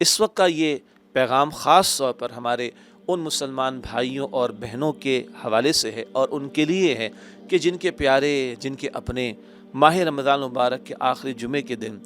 اس وقت کا یہ پیغام خاص طور پر ہمارے ان مسلمان بھائیوں اور بہنوں کے حوالے سے ہے اور ان کے لیے ہے کہ جن کے پیارے، جن کے اپنے ماہ رمضان مبارک کے آخری جمعے کے دن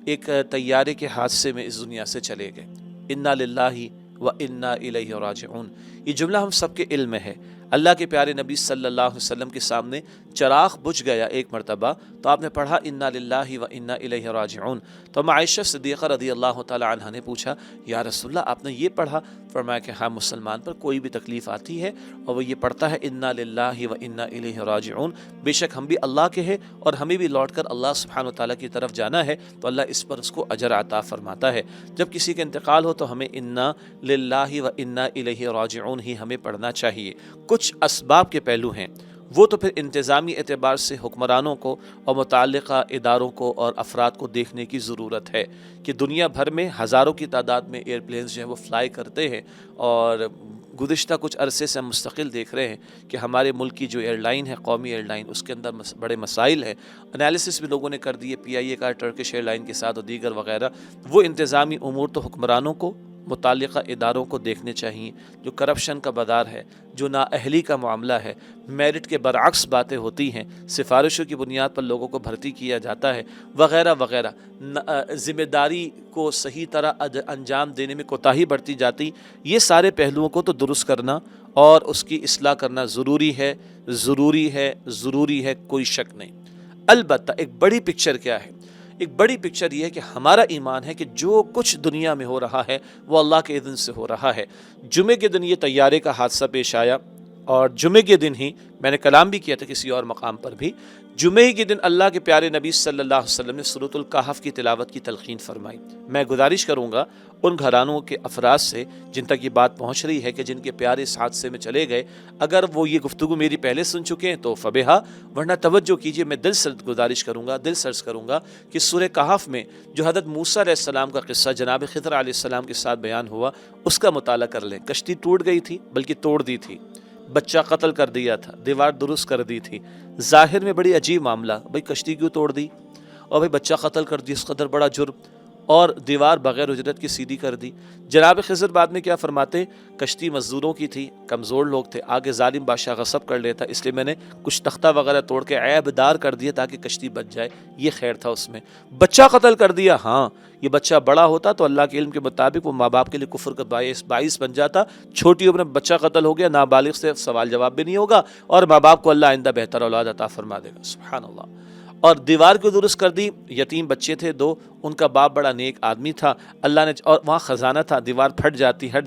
ایک طیارے کے حادثے میں اس دنیا سے چلے گئے۔ انا للہ و انا الیہ راجعون، یہ جملہ ہم سب کے علم میں ہے۔ اللہ کے پیارے نبی صلی اللہ علیہ وسلم کے سامنے چراغ بجھ گیا ایک مرتبہ تو آپ نے پڑھا انا للہ و انا الیہ راجعون، تو عائشہ صدیقہ رضی اللہ تعالی عنہ نے پوچھا یا رسول اللہ آپ نے یہ پڑھا؟ فرمایا کہ ہاں، مسلمان پر کوئی بھی تکلیف آتی ہے اور وہ یہ پڑھتا ہے انا للہ و انا الیہ راجعون، بے شک ہم بھی اللہ کے ہیں اور ہمیں بھی لوٹ کر اللہ سبحانہ وتعالیٰ کی طرف جانا ہے، تو اللہ اس پر اس کو اجر عطا فرماتا ہے۔ جب کسی کا انتقال ہو تو ہمیں انا للہ و انا الیہ راجعون ہی ہمیں پڑھنا چاہیے۔ کچھ اسباب کے پہلو ہیں، وہ تو پھر انتظامی اعتبار سے حکمرانوں کو اور متعلقہ اداروں کو اور افراد کو دیکھنے کی ضرورت ہے کہ دنیا بھر میں ہزاروں کی تعداد میں ایئر پلینز جو ہیں وہ فلائی کرتے ہیں، اور گزشتہ کچھ عرصے سے ہم مستقل دیکھ رہے ہیں کہ ہمارے ملک کی جو ایئر لائن ہے، قومی ایئر لائن، اس کے اندر بڑے مسائل ہیں۔ انالیسس بھی لوگوں نے کر دیے، پی آئی اے کا ٹرکش ایئر لائن کے ساتھ اور دیگر وغیرہ۔ وہ انتظامی امور تو حکمرانوں کو، متعلقہ اداروں کو دیکھنے چاہیے۔ جو کرپشن کا بازار ہے، جو نااہلی کا معاملہ ہے، میرٹ کے برعکس باتیں ہوتی ہیں، سفارشوں کی بنیاد پر لوگوں کو بھرتی کیا جاتا ہے، وغیرہ وغیرہ، ذمہ داری کو صحیح طرح انجام دینے میں کوتاہی برتی جاتی، یہ سارے پہلوؤں کو تو درست کرنا اور اس کی اصلاح کرنا ضروری ہے، ضروری ہے، ضروری ہے، کوئی شک نہیں۔ البتہ ایک بڑی پکچر کیا ہے؟ ایک بڑی پکچر یہ ہے کہ ہمارا ایمان ہے کہ جو کچھ دنیا میں ہو رہا ہے وہ اللہ کے اذن سے ہو رہا ہے۔ جمعے کے دن یہ طیارے کا حادثہ پیش آیا، اور جمعے کے دن ہی میں نے کلام بھی کیا تھا کسی اور مقام پر بھی، جمعے کے دن اللہ کے پیارے نبی صلی اللہ علیہ وسلم نے سورۃ الکہف کی تلاوت کی تلقین فرمائی۔ میں گزارش کروں گا ان گھرانوں کے افراد سے جن تک یہ بات پہنچ رہی ہے کہ جن کے پیارے اس حادثے میں چلے گئے، اگر وہ یہ گفتگو میری پہلے سن چکے ہیں تو فبہا، ورنہ توجہ کیجیے، میں دل سے گزارش کروں گا، دل سرز کروں گا کہ سورہ کہف میں جو حضرت موسیٰ علیہ السلام کا قصہ جناب خضر علیہ السلام کے ساتھ بیان ہوا، اس کا مطالعہ کر لیں۔ کشتی ٹوٹ گئی تھی، بلکہ توڑ دی تھی، بچہ قتل کر دیا تھا، دیوار درست کر دی تھی۔ ظاہر میں بڑی عجیب معاملہ، بھئی کشتی کیوں توڑ دی اور بھئی بچہ قتل کر دی، اس قدر بڑا جرم، اور دیوار بغیر اجرت کی سیدھی کر دی۔ جناب خضر بعد میں کیا فرماتے؟ کشتی مزدوروں کی تھی، کمزور لوگ تھے، آگے ظالم بادشاہ غصب کر لیتا، اس لیے میں نے کچھ تختہ وغیرہ توڑ کے عیب دار کر دیا تاکہ کشتی بچ جائے، یہ خیر تھا اس میں۔ بچہ قتل کر دیا، ہاں، یہ بچہ بڑا ہوتا تو اللہ کے علم کے مطابق وہ ماں باپ کے لیے کفر کا باعث بن جاتا۔ چھوٹی عمر میں بچہ قتل ہو گیا، نابالغ سے سوال جواب بھی نہیں ہوگا، اور ماں باپ کو اللہ آئندہ بہتر اولاد عطا فرما دے گا، سبحان اللہ۔ اور دیوار کو درست کر دی، یتیم بچے تھے دو، ان کا باپ بڑا نیک آدمی تھا، اللہ نے، اور وہاں خزانہ تھا، دیوار ہٹ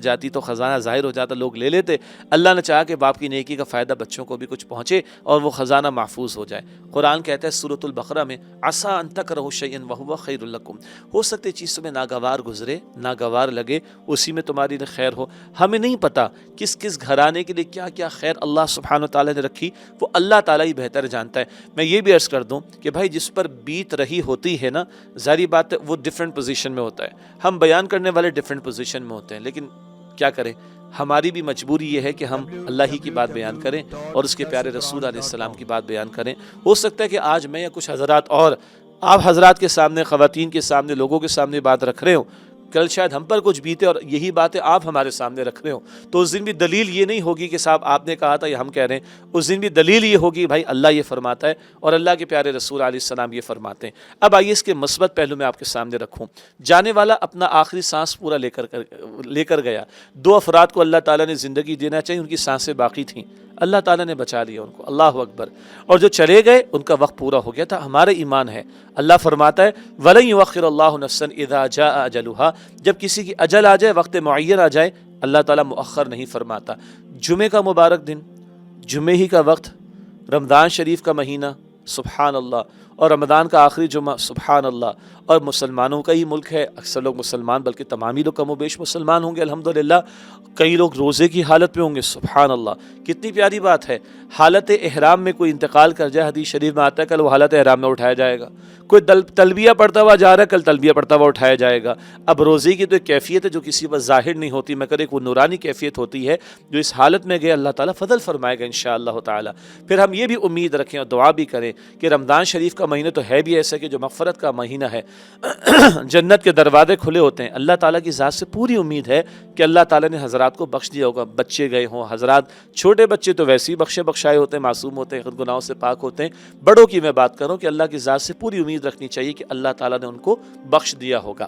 جاتی تو خزانہ ظاہر ہو جاتا، لوگ لے لیتے، اللہ نے چاہا کہ باپ کی نیکی کا فائدہ بچوں کو بھی کچھ پہنچے اور وہ خزانہ محفوظ ہو جائے۔ قرآن کہتا ہے سورۃ البقرہ میں عسیٰ ان تکرہوا شیئا وہو خیر لکم، ہو سکتے چیز تمہیں ناگوار گزرے، ناگوار لگے، اسی میں تمہاری خیر ہو۔ ہمیں نہیں پتا کس کس گھرانے کے لیے کیا کیا خیر اللہ سبحانہ وتعالیٰ نے رکھی، وہ اللہ تعالیٰ ہی بہتر جانتا ہے۔ میں یہ بھی عرض کر دوں کہ بھائی جس پر بیت رہی ہوتی ہے نا، ظاہری بات ہے وہ ڈیفرنٹ پوزیشن میں ہوتا ہے، ہم بیان کرنے والے ڈیفرنٹ پوزیشن میں ہوتے ہیں، لیکن کیا کریں، ہماری بھی مجبوری یہ ہے کہ ہم اللہ ہی کی بات بیان کریں اور اس کے پیارے رسول علیہ السلام کی بات بیان کریں۔ ہو سکتا ہے کہ آج میں یا کچھ حضرات اور آپ حضرات کے سامنے، خواتین کے سامنے، لوگوں کے سامنے بات رکھ رہے ہوں، کل شاید ہم پر کچھ بیتے اور یہی باتیں آپ ہمارے سامنے رکھ رہے ہوں، تو اس دن بھی دلیل یہ نہیں ہوگی کہ صاحب آپ نے کہا تھا یا ہم کہہ رہے ہیں، اس دن بھی دلیل یہ ہوگی بھائی اللہ یہ فرماتا ہے اور اللہ کے پیارے رسول علیہ السلام یہ فرماتے ہیں۔ اب آئیے اس کے مثبت پہلو میں آپ کے سامنے رکھوں۔ جانے والا اپنا آخری سانس پورا لے کر گیا، دو افراد کو اللہ تعالیٰ نے زندگی دینا چاہیے، ان کی سانسیں باقی تھیں، اللہ تعالیٰ نے بچا لیا ان کو، اللہ اکبر، اور جو چلے گئے ان کا وقت پورا ہو گیا تھا۔ ہمارا ایمان ہے، اللہ فرماتا ہے وَلَن يُؤَخِّرَ اللَّهُ نَفْسًا إِذَا جَاءَ أَجَلُهَا، جب کسی کی اجل آ جائے، وقت معین آ جائے، اللہ تعالیٰ مؤخر نہیں فرماتا۔ جمعے کا مبارک دن، جمعے ہی کا وقت، رمضان شریف کا مہینہ، سبحان اللہ، اور رمضان کا آخری جمعہ، سبحان اللہ، اور مسلمانوں کا ہی ملک ہے، اکثر لوگ مسلمان، بلکہ تمام ہی لوگ کم و بیش مسلمان ہوں گے الحمدللہ، کئی لوگ روزے کی حالت میں ہوں گے، سبحان اللہ، کتنی پیاری بات ہے۔ حالت احرام میں کوئی انتقال کر جائے، حدیث شریف میں آتا ہے کل وہ حالت احرام میں اٹھایا جائے گا، کوئی تلبیہ پڑھتا ہوا جا رہا ہے، کل تلبیہ پڑھتا ہوا اٹھایا جائے گا۔ اب روزے کی تو ایک کیفیت ہے جو کسی پر ظاہر نہیں ہوتی، مگر ایک وہ نورانی کیفیت ہوتی ہے جو اس حالت میں گئے اللہ تعالیٰ فضل فرمائے گا انشاءاللہ تعالیٰ۔ پھر ہم یہ بھی امید رکھیں اور دعا بھی کریں کہ رمضان شریف کا کا مہینہ تو ہے بھی ایسا کہ جو مغفرت کا مہینہ ہے، جنت کے دروازے کھلے ہوتے ہیں، اللہ تعالیٰ کی ذات سے پوری امید ہے کہ اللہ تعالیٰ نے حضرات کو بخش دیا ہوگا، بچے گئے ہوں حضرات، چھوٹے بچے تو ویسے ہی بخشائے ہوتے ہیں، معصوم ہوتے ہیں، گناہوں سے پاک ہوتے ہیں، بڑوں کی میں بات کروں کہ اللہ کی ذات سے پوری امید رکھنی چاہیے کہ اللہ تعالیٰ نے ان کو بخش دیا ہوگا۔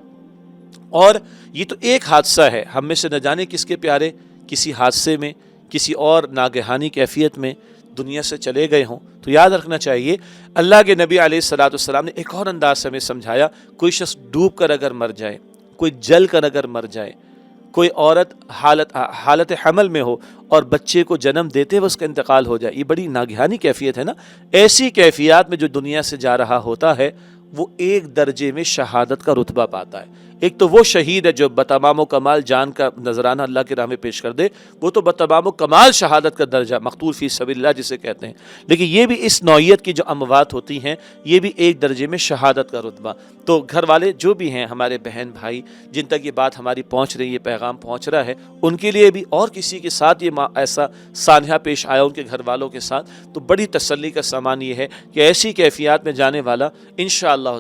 اور یہ تو ایک حادثہ ہے، ہم میں سے نہ جانے کس کے پیارے کسی حادثے میں، کسی اور ناگہانی کیفیت میں دنیا سے چلے گئے ہوں، تو یاد رکھنا چاہیے اللہ کے نبی علیہ الصلوۃ والسلام نے ایک اور انداز سے ہمیں سمجھایا، کوئی شخص ڈوب کر اگر مر جائے، کوئی جل کر اگر مر جائے، کوئی عورت حالت حمل میں ہو اور بچے کو جنم دیتے ہوئے اس کا انتقال ہو جائے، یہ بڑی ناگہانی کیفیت ہے نا۔ ایسی کیفیات میں جو دنیا سے جا رہا ہوتا ہے وہ ایک درجے میں شہادت کا رتبہ پاتا ہے۔ ایک تو وہ شہید ہے جو بتمام و کمال جان کا نذرانہ اللہ کے راہ میں پیش کر دے، وہ تو بتمام و کمال شہادت کا درجہ، مقتول فی سبیل اللہ جسے کہتے ہیں، لیکن یہ بھی اس نوعیت کی جو اموات ہوتی ہیں یہ بھی ایک درجے میں شہادت کا رتبہ۔ تو گھر والے جو بھی ہیں، ہمارے بہن بھائی جن تک یہ بات ہماری پہنچ رہی ہے، یہ پیغام پہنچ رہا ہے، ان کے لیے بھی اور کسی کے ساتھ یہ ایسا سانحہ پیش آیا ان کے گھر والوں کے ساتھ، تو بڑی تسلی کا سامان یہ ہے کہ ایسی کیفیات میں جانے والا انشاءاللہ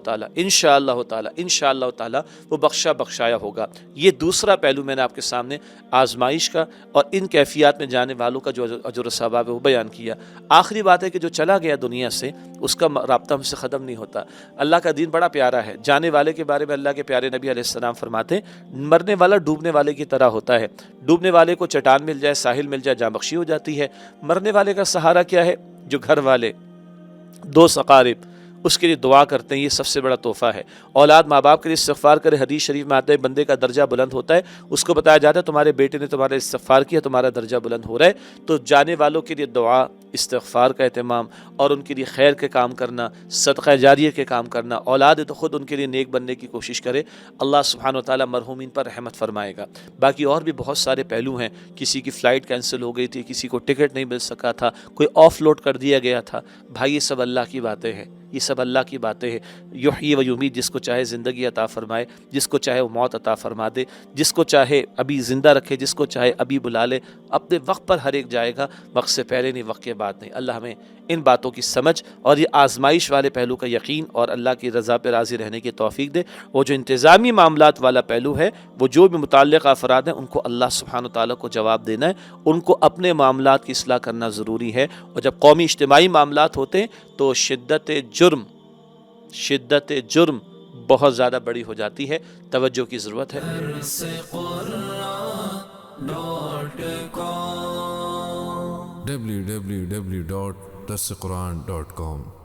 تعالی وہ بخشایا ہوگا۔ یہ دوسرا پہلو میں نے آپ کے سامنے آزمائش کا اور ان کیفیات میں جانے والوں کا جو اجر و ثواب ہے وہ بیان کیا۔ آخری بات ہے کہ جو چلا گیا دنیا سے اس کا رابطہ ہم سے ختم نہیں ہوتا۔ اللہ کا دین بڑا پیارا ہے۔ جانے والے کے بارے میں اللہ کے پیارے نبی علیہ السلام فرماتے ہیں مرنے والا ڈوبنے والے کی طرح ہوتا ہے۔ ڈوبنے والے کو چٹان مل جائے، ساحل مل جائے، جاں بخشی ہو جاتی ہے۔ مرنے والے کا سہارا کیا ہے؟ جو گھر والے، دوست اقارب اس کے لیے دعا کرتے ہیں، یہ سب سے بڑا تحفہ ہے۔ اولاد ماں باپ کے لیے استغفار کرے، حدیث شریف میں آتا ہے بندے کا درجہ بلند ہوتا ہے، اس کو بتایا جاتا ہے تمہارے بیٹے نے تمہارا استغفار کیا، تمہارا درجہ بلند ہو رہا ہے۔ تو جانے والوں کے لیے دعا، استغفار کا اہتمام اور ان کے لیے خیر کے کام کرنا، صدقہ جاریہ کے کام کرنا، اولاد ہے تو خود ان کے لیے نیک بننے کی کوشش کرے، اللہ سبحانہ و تعالیٰ مرحومین پر رحمت فرمائے گا۔ باقی اور بھی بہت سارے پہلو ہیں، کسی کی فلائٹ کینسل ہو گئی تھی، کسی کو ٹکٹ نہیں مل سکا تھا، کوئی آف لوڈ کر دیا گیا تھا، بھائی یہ سب اللہ کی باتیں ہیں، یہ سب اللہ کی باتیں ہیں۔ یحیی و یمیت، جس کو چاہے زندگی عطا فرمائے، جس کو چاہے وہ موت عطا فرما دے، جس کو چاہے ابھی زندہ رکھے، جس کو چاہے ابھی بلا لے، اپنے وقت پر ہر ایک جائے گا، وقت سے پہلے نہیں، وقت کے بعد نہیں۔ اللہ ہمیں ان باتوں کی سمجھ اور یہ آزمائش والے پہلو کا یقین اور اللہ کی رضا پہ راضی رہنے کی توفیق دے۔ وہ جو انتظامی معاملات والا پہلو ہے، وہ جو بھی متعلق افراد ہیں ان کو اللہ سبحانہ و تعالیٰ کو جواب دینا ہے، ان کو اپنے معاملات کی اصلاح کرنا ضروری ہے۔ اور جب قومی اجتماعی معاملات ہوتے ہیں تو شدت جرم بہت زیادہ بڑی ہو جاتی ہے، توجہ کی ضرورت ہے۔ www.darsequran.com